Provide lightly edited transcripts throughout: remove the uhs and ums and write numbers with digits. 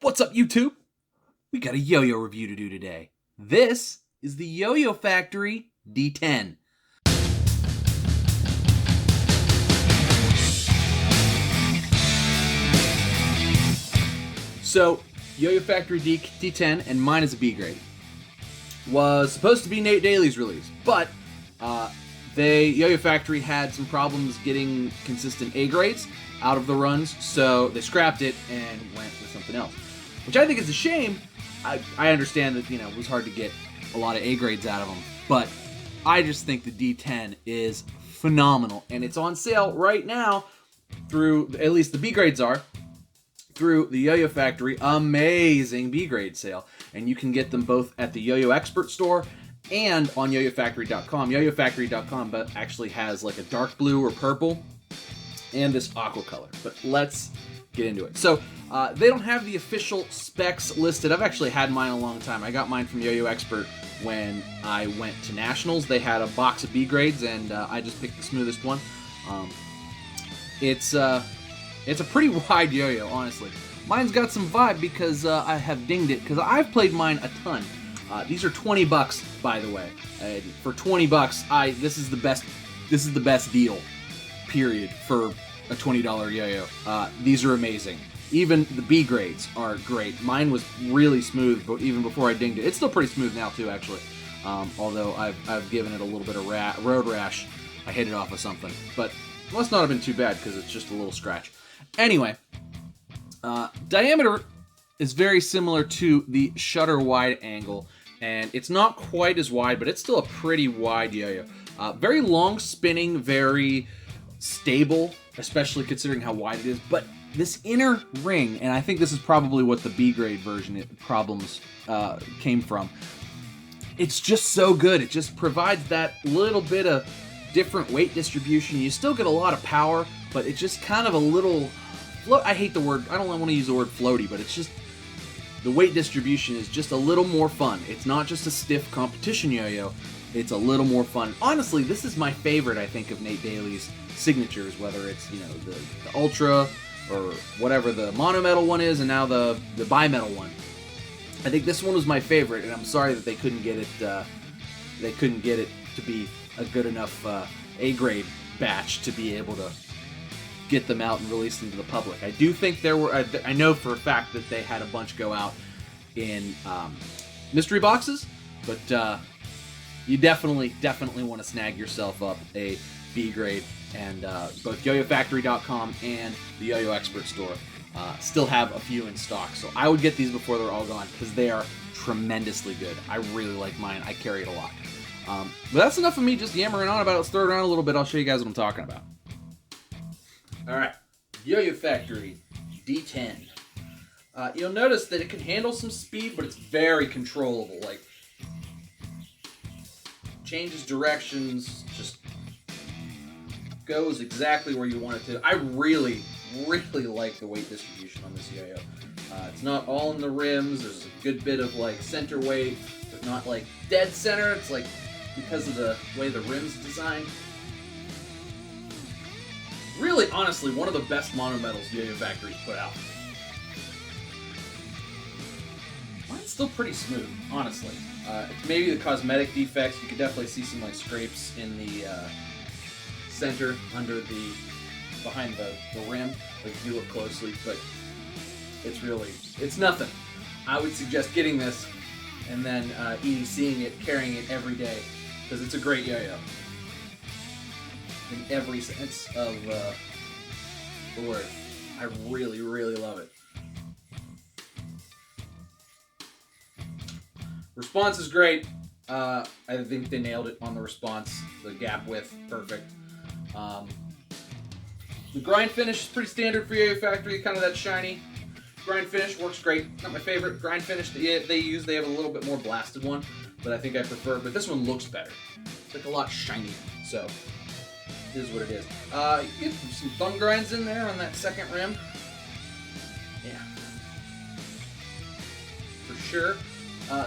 What's up, YouTube? We got a yo-yo review to do today. This is the YoyoFactory D10. So, YoyoFactory D10, and mine is a B grade, was supposed to be Nate Daly's release, but YoyoFactory had some problems getting consistent A grades out of the runs, so they scrapped it and went with something else, which I think is a shame. I understand that, it was hard to get a lot of A grades out of them, but I just think the D10 is phenomenal, and it's on sale right now through, at least the B grades are, through the YoyoFactory amazing B grade sale, and you can get them both at the Yo-Yo Expert store and on YoyoFactory.com. YoyoFactory.com but actually has like a dark blue or purple and this aqua color, but let's get into it. So they don't have the official specs listed. I've actually had mine a long time. I got mine from Yo-Yo Expert when I went to Nationals. They had a box of B grades, and I just picked the smoothest one. It's a pretty wide yo-yo, honestly. Mine's got some vibe because I have dinged it, because I've played mine a ton. These are $20, by the way. For $20, this is the best deal, period, for a $20 yo-yo. These are amazing. Even the B grades are great. Mine was really smooth, but even before I dinged it. It's still pretty smooth now too, actually. Although I've given it a little bit of road rash. I hit it off of something, but it must not have been too bad because it's just a little scratch. Anyway, diameter is very similar to the shutter wide angle, and it's not quite as wide, but it's still a pretty wide yo-yo. Very long spinning, very stable, especially considering how wide it is, but this inner ring, and I think this is probably what the B grade version problems came from, it's just so good. It just provides that little bit of different weight distribution. You still get a lot of power, but it's just kind of a little I hate the word, I don't want to use the word floaty, but it's just, the weight distribution is just a little more fun. It's not just a stiff competition yo-yo, it's a little more fun. Honestly, this is my favorite, I think, of Nate Daly's signatures, whether it's, the Ultra, or whatever the mono-metal one is, and now the bi-metal one. I think this one was my favorite, and I'm sorry that they couldn't get it to be a good enough A-grade batch to be able to get them out and release them to the public. I do think there were, I know for a fact that they had a bunch go out in mystery boxes, but you definitely want to snag yourself up a B grade, and both YoyoFactory.com and the Yo-Yo Expert store still have a few in stock, so I would get these before they're all gone, because they are tremendously good. I really like mine. I carry it a lot. But that's enough of me just yammering on about it. Let's throw it around a little bit. I'll show you guys what I'm talking about. Alright, YoyoFactory D10. You'll notice that it can handle some speed, but it's very controllable. Like, changes directions, just goes exactly where you want it to. I really like the weight distribution on this yo-yo. It's not all in the rims. There's a good bit of like center weight, but not like dead center. It's like because of the way the rim's designed. Really, honestly, one of the best mono-metals YoyoFactory's put out. Mine's still pretty smooth, honestly. Maybe the cosmetic defects. You could definitely see some like scrapes in the center behind the rim, if you look closely, but it's nothing. I would suggest getting this and then EDCing it, carrying it every day, because it's a great yo-yo. In every sense of the word. I really love it. Response is great. I think they nailed it on the response. The gap width, perfect. The grind finish is pretty standard for YoyoFactory, kind of that shiny grind finish. Works great. Not my favorite grind finish that they use. They have a little bit more blasted one, but I think I prefer. But this one looks better. It's like a lot shinier. So is what it is. You get some thumb grinds in there on that second rim. Yeah. For sure.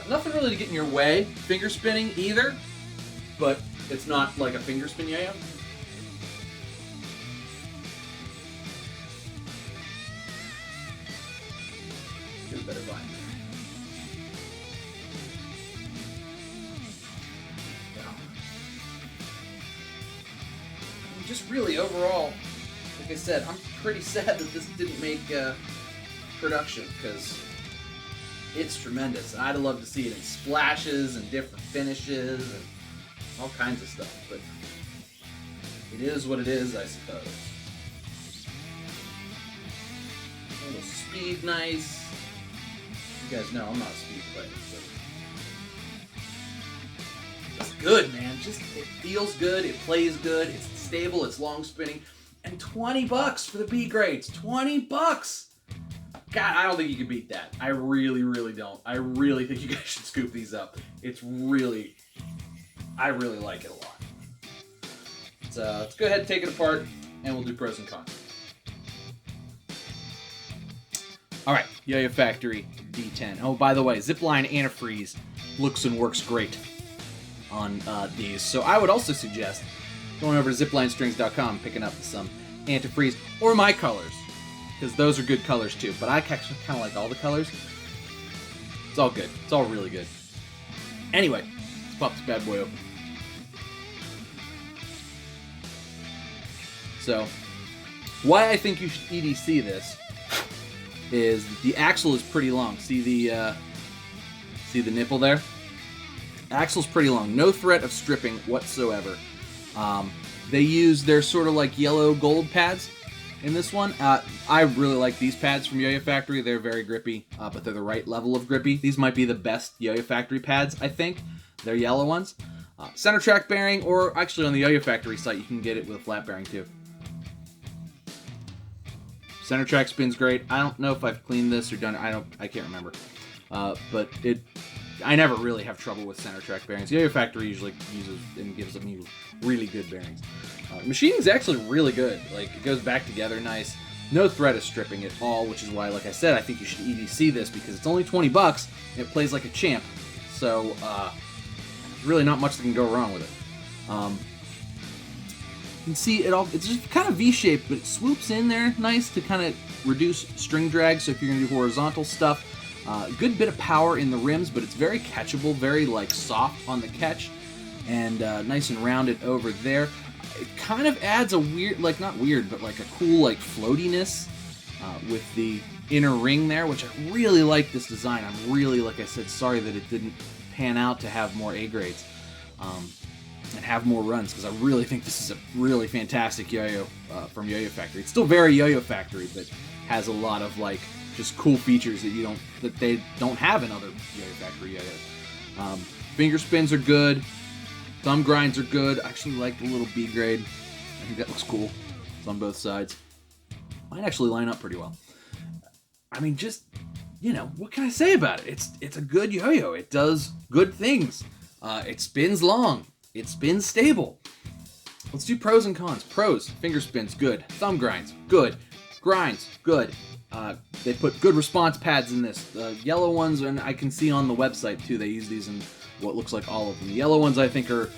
Nothing really to get in your way. Finger spinning either, but it's not like a finger spin yo-yo. better vibe. Just really overall, like I said, I'm pretty sad that this didn't make production, because it's tremendous. And I'd love to see it in splashes and different finishes and all kinds of stuff, but it is what it is, I suppose. A little speed nice. You guys know I'm not a speed player, so it's good, man. Just, it feels good, it plays good, it's stable, it's long spinning, and $20 for the B grades. $20! God, I don't think you can beat that. I really, really don't. I really think you guys should scoop these up. It's really, I really like it a lot. So let's go ahead and take it apart, and we'll do pros and cons. All right, YoyoFactory D10. Oh, by the way, Zipline antifreeze looks and works great on these. So I would also suggest going over to ziplinestrings.com, picking up some antifreeze, or my colors, because those are good colors too. But I actually kind of like all the colors. It's all good. It's all really good. Anyway, let's pop this bad boy open. So, why I think you should EDC this is the axle is pretty long. See the nipple there? Axle's pretty long. No threat of stripping whatsoever. They use their sort of like yellow gold pads in this one. I really like these pads from YoyoFactory. They're very grippy, but they're the right level of grippy. These might be the best YoyoFactory pads, I think. They're yellow ones. Center track bearing, or actually on the YoyoFactory site, you can get it with a flat bearing too. Center track spins great. I don't know if I've cleaned this or done it. I can't remember. But I never really have trouble with center track bearings. YoyoFactory usually uses and gives me really good bearings. Machining's actually really good. Like, it goes back together nice. No threat of stripping at all, which is why, like I said, I think you should EDC this, because it's only $20 and it plays like a champ. So, really not much that can go wrong with it. You can see it all, it's just kind of V-shaped, but it swoops in there nice to kind of reduce string drag. So if you're going to do horizontal stuff, good bit of power in the rims, but it's very catchable, very like soft on the catch, and nice and rounded over there. It kind of adds a weird, like not weird, but like a cool like floatiness with the inner ring there, which I really like this design. I'm really, like I said, sorry that it didn't pan out to have more A grades. And have more runs, because I really think this is a really fantastic yo-yo from YoyoFactory. It's still very YoyoFactory, but has a lot of like just cool features that they don't have in other YoyoFactory yo-yos. Finger spins are good, thumb grinds are good. I actually like the little B grade. I think that looks cool. It's on both sides. Might actually line up pretty well. I mean, just, you know, what can I say about it? It's a good yo-yo. It does good things. It spins long. It spins stable. Let's do pros and cons. Pros, finger spins, good. Thumb grinds, good. Grinds, good. They put good response pads in this. The yellow ones, and I can see on the website too, they use these in what looks like all of them. The yellow ones I think are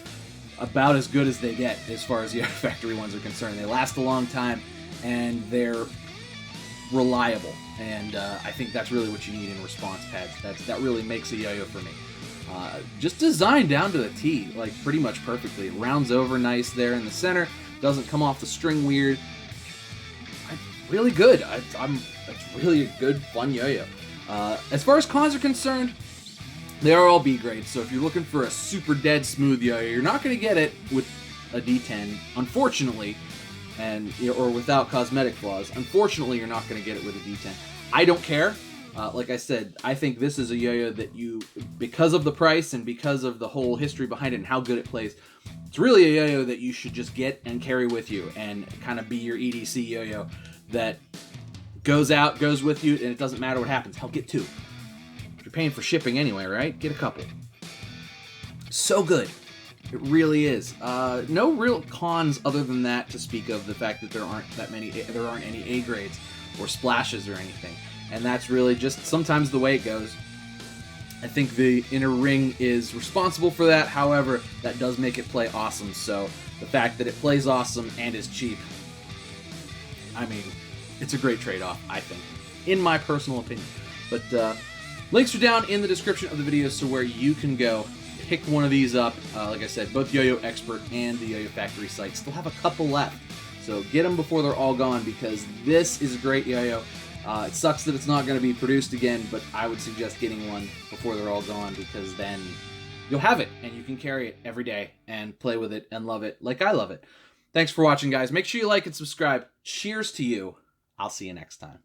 about as good as they get as far as the factory ones are concerned. They last a long time, and they're reliable. And I think that's really what you need in response pads. That really makes a yo-yo for me. Just designed down to the T, like pretty much perfectly. It rounds over nice there in the center. Doesn't come off the string weird. Really good. It's really a good, fun yo-yo. As far as cons are concerned, they are all B grades. So if you're looking for a super dead smooth yo-yo, you're not going to get it with a D10, unfortunately, or without cosmetic flaws. Unfortunately, you're not going to get it with a D10. I don't care. Like I said, I think this is a yo-yo that because of the price and because of the whole history behind it and how good it plays, it's really a yo-yo that you should just get and carry with you and kind of be your EDC yo-yo that goes out, goes with you, and it doesn't matter what happens. Hell, get two. If you're paying for shipping anyway, right? Get a couple. So good. It really is. No real cons other than that to speak of, the fact that there aren't any A grades or splashes or anything. And that's really just sometimes the way it goes. I think the inner ring is responsible for that. However, that does make it play awesome. So the fact that it plays awesome and is cheap, I mean, it's a great trade-off, I think, in my personal opinion. But links are down in the description of the video, so where you can go pick one of these up. Like I said, both Yo-Yo Expert and the YoYoFactory site still have a couple left. So get them before they're all gone, because this is a great yo-yo. It sucks that it's not going to be produced again, but I would suggest getting one before they're all gone, because then you'll have it and you can carry it every day and play with it and love it like I love it. Thanks for watching, guys. Make sure you like and subscribe. Cheers to you. I'll see you next time.